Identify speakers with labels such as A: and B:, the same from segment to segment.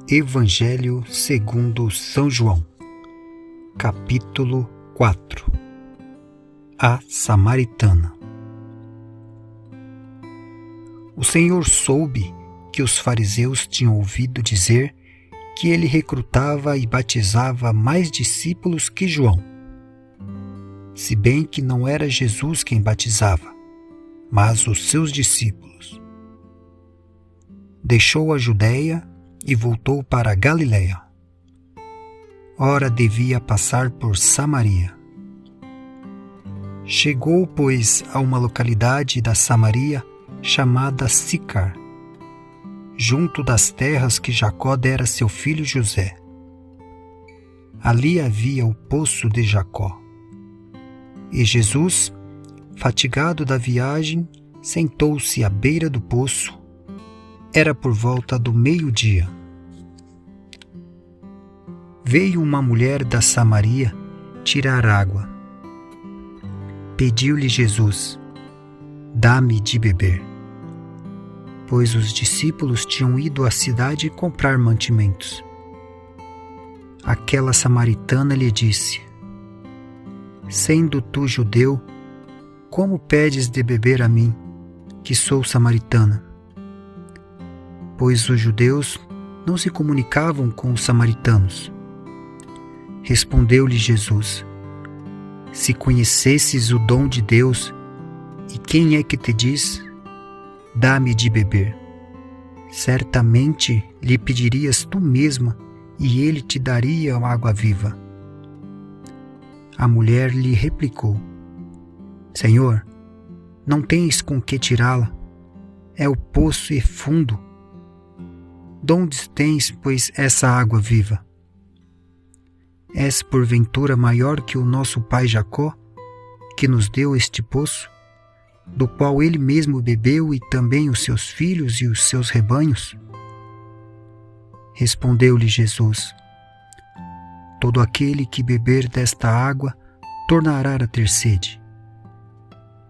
A: Evangelho segundo São João, capítulo 4. A Samaritana. O Senhor soube que os fariseus tinham ouvido dizer que ele recrutava e batizava mais discípulos que João, se bem que não era Jesus quem batizava, mas os seus discípulos. Deixou a Judéia e voltou para a Galiléia. Ora, devia passar por Samaria. Chegou, pois, a uma localidade da Samaria chamada Sicar, junto das terras que Jacó dera a seu filho José. Ali havia o poço de Jacó. E Jesus, fatigado da viagem, sentou-se à beira do poço. Era por volta do meio-dia. Veio uma mulher da Samaria tirar água. Pediu-lhe Jesus: dá-me de beber. Pois os discípulos tinham ido à cidade comprar mantimentos. Aquela samaritana lhe disse: sendo tu judeu, como pedes de beber a mim, que sou samaritana? Pois os judeus não se comunicavam com os samaritanos. Respondeu-lhe Jesus: se conhecesses o dom de Deus, e quem é que te diz: dá-me de beber, certamente lhe pedirias tu mesma, e ele te daria água viva. A mulher lhe replicou: Senhor, não tens com que tirá-la, é o poço é fundo. Donde tens, pois, essa água viva? És porventura maior que o nosso pai Jacó, que nos deu este poço, do qual ele mesmo bebeu e também os seus filhos e os seus rebanhos? Respondeu-lhe Jesus: todo aquele que beber desta água tornará a ter sede.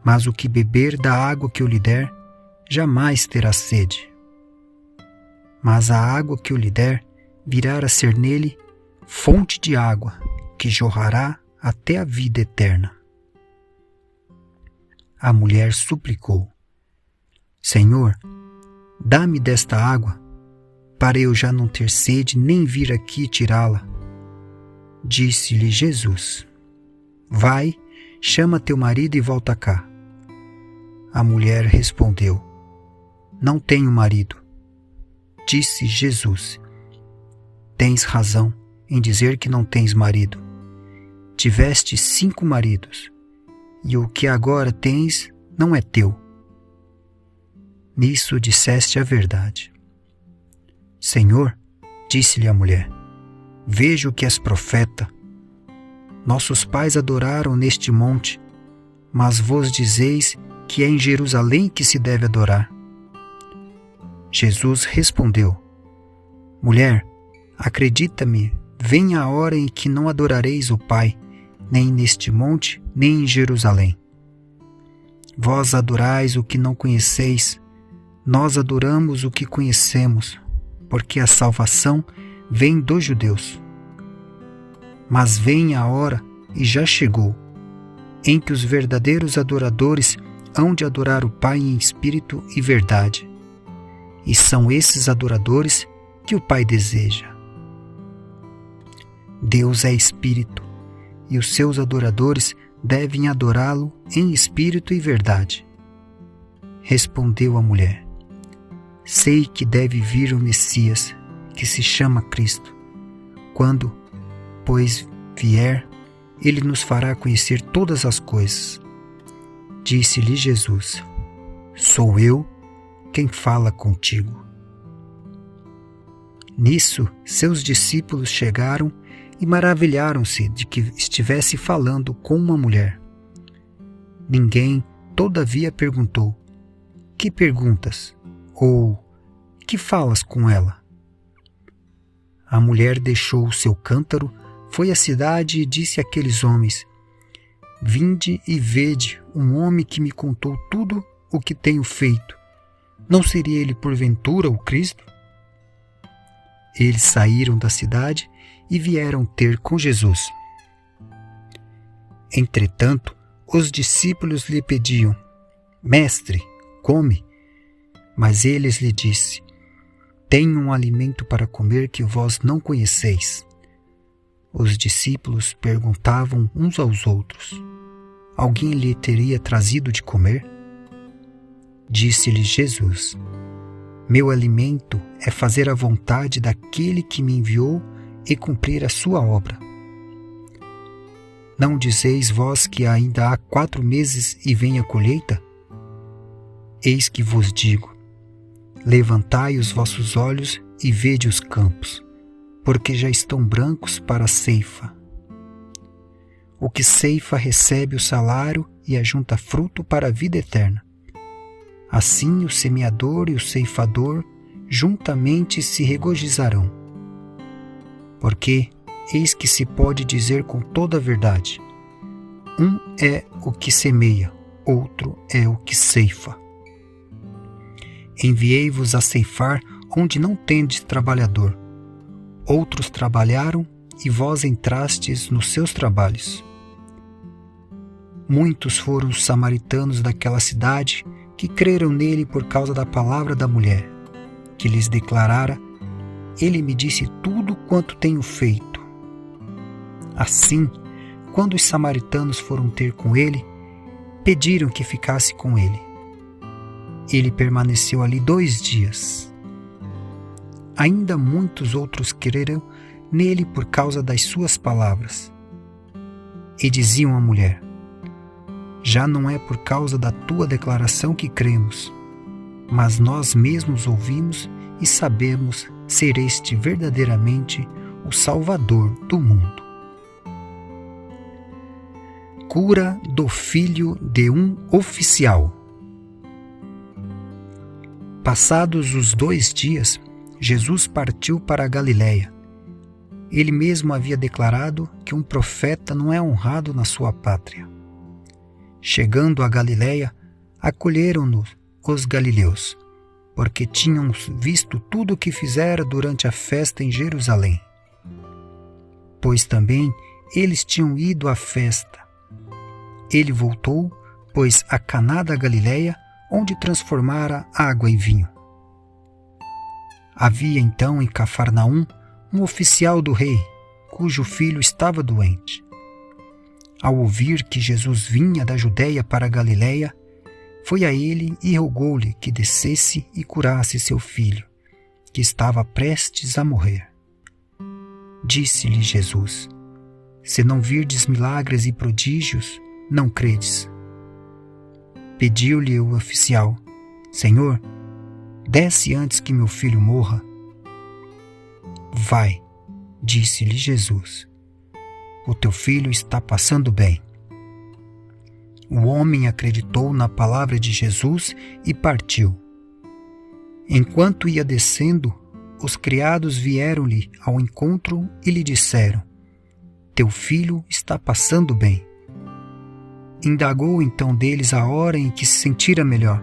A: Mas o que beber da água que eu lhe der, jamais terá sede. Mas a água que eu lhe der virá a ser nele fonte de água, que jorrará até a vida eterna. A mulher suplicou: Senhor, dá-me desta água, para eu já não ter sede nem vir aqui tirá-la. Disse-lhe Jesus: vai, chama teu marido e volta cá. A mulher respondeu: não tenho marido. Disse Jesus: tens razão em dizer que não tens marido. Tiveste 5 maridos, e o que agora tens não é teu. Nisso disseste a verdade. Senhor, disse-lhe a mulher, vejo que és profeta. Nossos pais adoraram neste monte, mas vós dizeis que é em Jerusalém que se deve adorar. Jesus respondeu: mulher, acredita-me, vem a hora em que não adorareis o Pai, nem neste monte, nem em Jerusalém. Vós adorais o que não conheceis, nós adoramos o que conhecemos, porque a salvação vem dos judeus. Mas vem a hora, e já chegou, em que os verdadeiros adoradores hão de adorar o Pai em espírito e verdade. E são esses adoradores que o Pai deseja. Deus é espírito, e os seus adoradores devem adorá-lo em espírito e verdade. Respondeu a mulher: sei que deve vir o Messias, que se chama Cristo. Quando, pois, vier, ele nos fará conhecer todas as coisas. Disse-lhe Jesus: sou eu quem fala contigo. Nisso, seus discípulos chegaram e maravilharam-se de que estivesse falando com uma mulher. Ninguém, todavia, perguntou: que perguntas? Ou que falas com ela? A mulher deixou o seu cântaro, foi à cidade e disse àqueles homens: vinde e vede um homem que me contou tudo o que tenho feito. Não seria ele porventura o Cristo? Eles saíram da cidade e vieram ter com Jesus. Entretanto, os discípulos lhe pediam: Mestre, come. Mas ele lhe disse: Tenho um alimento para comer que vós não conheceis. Os discípulos perguntavam uns aos outros: Alguém lhe teria trazido de comer? Disse-lhe Jesus: Meu alimento é fazer a vontade daquele que me enviou e cumprir a sua obra. Não dizeis vós que ainda há 4 meses e vem a colheita? Eis que vos digo: levantai os vossos olhos e vede os campos, porque já estão brancos para a ceifa. O que ceifa recebe o salário e ajunta fruto para a vida eterna. Assim o semeador e o ceifador juntamente se regozijarão. Porque eis que se pode dizer com toda a verdade: um é o que semeia, outro é o que ceifa. Enviei-vos a ceifar onde não tendes trabalhador. Outros trabalharam e vós entrastes nos seus trabalhos. Muitos foram os samaritanos daquela cidade que creram nele por causa da palavra da mulher, que lhes declarara: Ele me disse tudo quanto tenho feito. Assim, quando os samaritanos foram ter com ele, pediram que ficasse com ele. Ele permaneceu ali 2 dias. Ainda muitos outros creram nele por causa das suas palavras. E diziam à mulher: Já não é por causa da tua declaração que cremos, mas nós mesmos ouvimos e sabemos ser este verdadeiramente o Salvador do mundo. Cura do filho de um oficial. Passados os 2 dias, Jesus partiu para a Galiléia. Ele mesmo havia declarado que um profeta não é honrado na sua pátria. Chegando a Galiléia, acolheram-no os galileus, porque tinham visto tudo o que fizera durante a festa em Jerusalém. Pois também eles tinham ido à festa. Ele voltou, pois, a Caná da Galiléia, onde transformara água em vinho. Havia então em Cafarnaum um oficial do rei, cujo filho estava doente. Ao ouvir que Jesus vinha da Judéia para a Galiléia, foi a ele e rogou-lhe que descesse e curasse seu filho, que estava prestes a morrer. Disse-lhe Jesus: Se não virdes milagres e prodígios, não credes. Pediu-lhe o oficial: Senhor, desce antes que meu filho morra. Vai, disse-lhe Jesus, o teu filho está passando bem. O homem acreditou na palavra de Jesus e partiu. Enquanto ia descendo, os criados vieram-lhe ao encontro e lhe disseram: Teu filho está passando bem. Indagou então deles a hora em que se sentira melhor.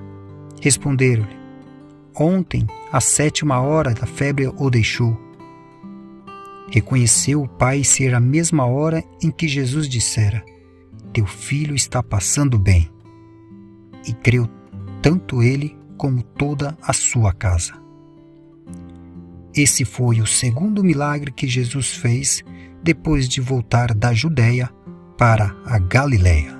A: Responderam-lhe: Ontem, às 7h a febre o deixou. Reconheceu o pai ser a mesma hora em que Jesus dissera: Teu filho está passando bem. E creu tanto ele como toda a sua casa. Esse foi o segundo milagre que Jesus fez depois de voltar da Judéia para a Galiléia.